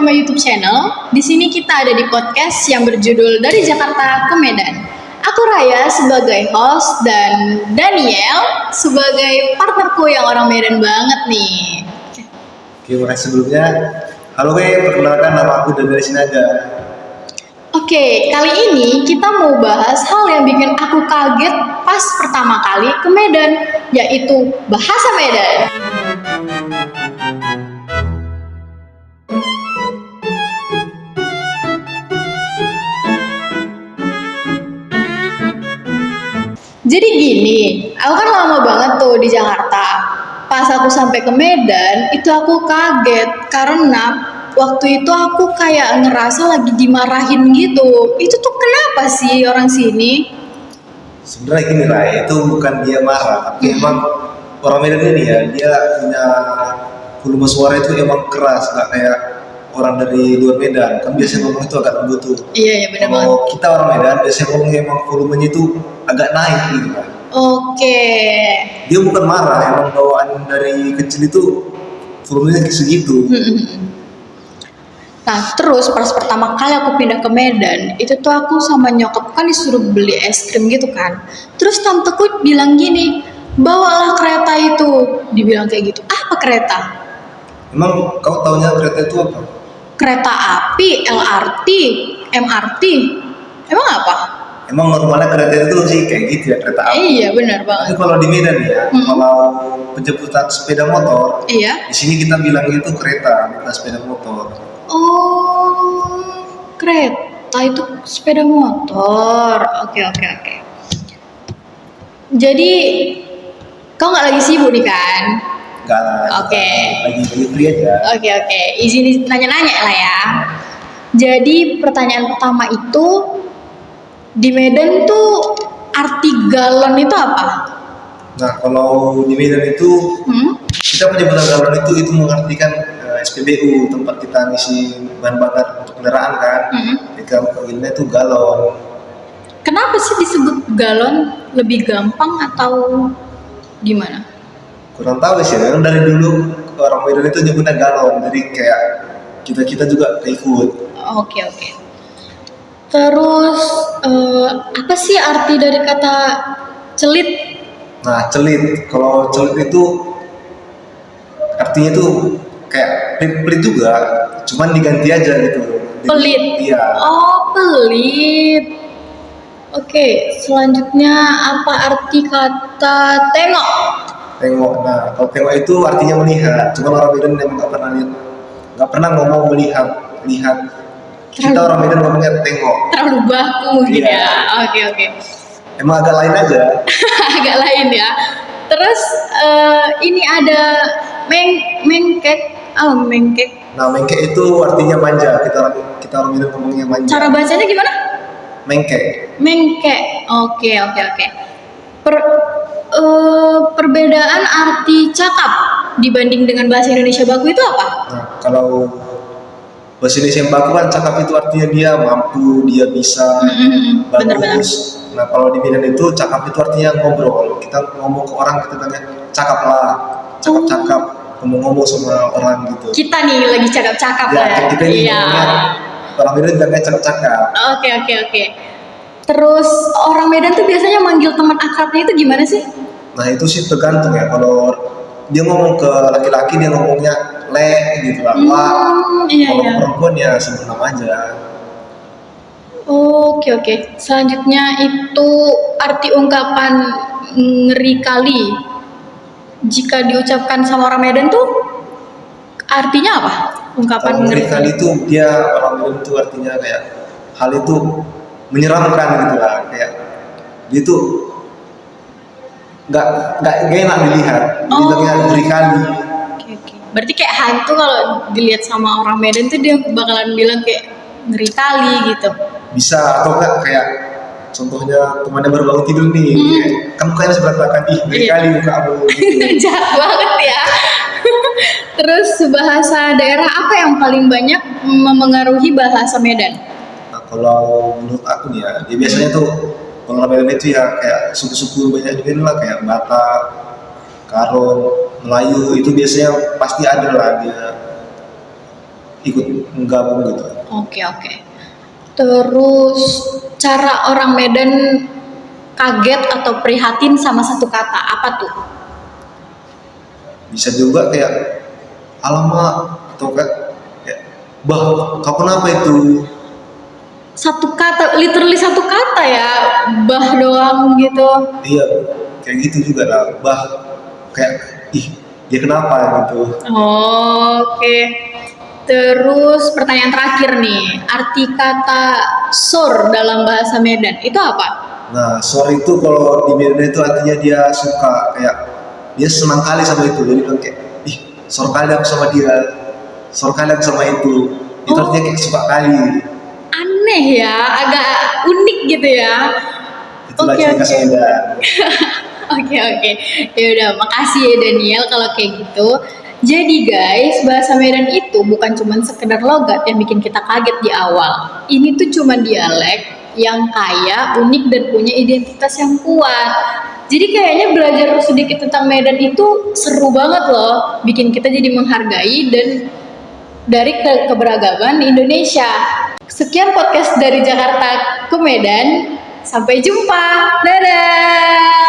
to my YouTube channel. Di sini kita ada di podcast yang berjudul Dari Jakarta ke Medan. Aku Raya sebagai host dan Daniel sebagai partnerku yang orang Medan banget nih. Oke, makasih sebelumnya. Halo perkenalkan nama aku dari sini aja. Oke, kali ini kita mau bahas hal yang bikin aku kaget pas pertama kali ke Medan, yaitu bahasa Medan. Jadi gini, aku kan lama banget tuh di Jakarta. Pas aku sampai ke Medan, itu aku kaget karena waktu itu aku kayak ngerasa lagi dimarahin gitu. Itu tuh kenapa sih orang sini? Sebenarnya gini lah, itu bukan dia marah, tapi emang orang Medan ini ya, dia punya volume suara itu emang keras, nggak kayak orang dari luar Medan. Kan biasanya ngomong itu agak lembut tuh. Iya benar banget. Kalau kita orang Medan biasanya ngomong emang volumenya itu agak naik gitu kan. Oke. Dia bukan marah, emang bawaan dari kecil itu volumenya segitu. Nah terus pas pertama kali aku pindah ke Medan, itu tuh aku sama nyokap kan disuruh beli es krim gitu kan. Terus tanteku bilang gini, bawalah kereta itu. Dibilang kayak gitu, apa kereta? Emang kau taunya kereta itu apa? Kereta api, LRT, MRT. Emang apa? Emang normalnya kereta itu sih kayak gitu ya, kereta api. Iya benar Tapi banget. kalau di Medan ya, kalau penjemputan sepeda motor, Iya. di sini kita bilangnya itu kereta, bukan sepeda motor. Oh, kereta itu sepeda motor. Oke. Jadi kau nggak lagi sibuk nih kan? Enggak lah. Oke. Lagi free aja. Oke. Izin nanya-nanya lah ya. Jadi pertanyaan pertama itu, di Medan tuh arti galon itu apa? Nah, kalau di Medan itu, kita penyebutan galon itu mengartikan SPBU, tempat kita ngisi bahan bakar untuk kendaraan kan. Kita panggilnya itu galon. Kenapa sih disebut galon? Lebih gampang atau gimana? Kurang tahu sih, memang dari dulu orang Medan itu nyebutnya galon, jadi kayak kita juga ikut. Oke. Terus apa sih arti dari kata celit? Nah, celit. Kalau celit itu artinya tuh kayak pelit juga, cuman diganti aja gitu. Pelit. Iya. Oh, pelit. Oke, selanjutnya apa arti kata tengok? Tengok. Nah, kalau tengok itu artinya melihat. Cuman orang Medan memang nggak pernah ngomong melihat. Kita orang Medan ngomongnya tengok. Terlalu baku gitu Iya. ya. Oke. Emang agak lain aja. Agak lain ya. Terus ini ada mengkek. Mengkek. Nah, mengkek itu artinya manja. Kita orang Medan ngomongnya manja. Cara bacanya gimana? Mengkek. Mengkek. Oke. Perbedaan arti cakap dibanding dengan bahasa Indonesia baku itu apa? Nah, kalau bahasa Indonesia yang baku kan cakap itu artinya dia mampu, dia bisa, Benar. bagus. Nah, kalau di Medan itu cakap itu artinya ngobrol. Kita ngomong ke orang, kita tanya cakap lah, cakap, ngomong-ngomong sama orang gitu. Kita nih lagi cakap-cakap Ya, lah. kita ini Iya. ngomongnya, orang Medan bilangnya cakap-cakap. Oke. Terus orang Medan tuh biasanya manggil teman akrabnya itu gimana sih? Nah, itu sih tergantung ya. Kalau dia ngomong ke laki-laki, dia ngomongnya le gitu lah. Iya. Kalau perempuan ya sebut nama aja. Oke. Selanjutnya itu arti ungkapan ngeri kali. Jika diucapkan sama orang Medan tuh artinya apa? Ungkapan Kalau ngeri kali itu dia orang Medan itu artinya kayak hal itu menyeramkan gitu lah, kayak dia tuh nggak enak dilihat, bilangnya ngeri kali. Oke. Berarti kayak hantu kalau dilihat sama orang Medan tuh dia bakalan bilang kayak ngeri kali gitu. Bisa atau enggak kayak contohnya temannya baru bangun tidur nih, kayak, kan mukanya seberantakan, ngeri kali mukamu. Gitu. Jahat banget ya. Terus bahasa daerah apa yang paling banyak memengaruhi bahasa Medan? Nah, kalau menurut aku nih ya, dia biasanya tuh kalau orang Medan itu ya kayak suku-suku banyak di Medan lah, kayak Batak, Karo, Melayu, itu biasanya pasti ada lah dia ikut menggabung gitu. Oke, oke. Terus cara orang Medan kaget atau prihatin sama satu kata apa tuh? Bisa juga kayak alamak atau kayak bah kau kenapa itu. Satu kata, literally satu kata ya, bah doang gitu. Iya kayak gitu juga lah, bah kayak ih dia kenapa gitu. Oke. Terus pertanyaan terakhir nih, arti kata sor dalam bahasa Medan itu apa? Nah sorry itu kalau di Medan itu artinya dia suka, kayak dia senang kali sama itu, jadi bilang kayak ih sor kali aku sama dia, sor kali aku sama itu Oh. artinya kayak suka kali. Aneh ya, agak unik gitu ya. Itulah Oke, ciri khas oke. Medan. Oke, oke. Ya udah, makasih ya Daniel kalau kayak gitu. Jadi guys, bahasa Medan itu bukan cuma sekedar logat yang bikin kita kaget di awal. Ini tuh cuma dialek yang kaya, unik dan punya identitas yang kuat. Jadi kayaknya belajar sedikit tentang Medan itu seru banget loh, bikin kita jadi menghargai dan dari keberagaman di Indonesia. Sekian podcast dari Jakarta ke Medan. Sampai jumpa. Dadah.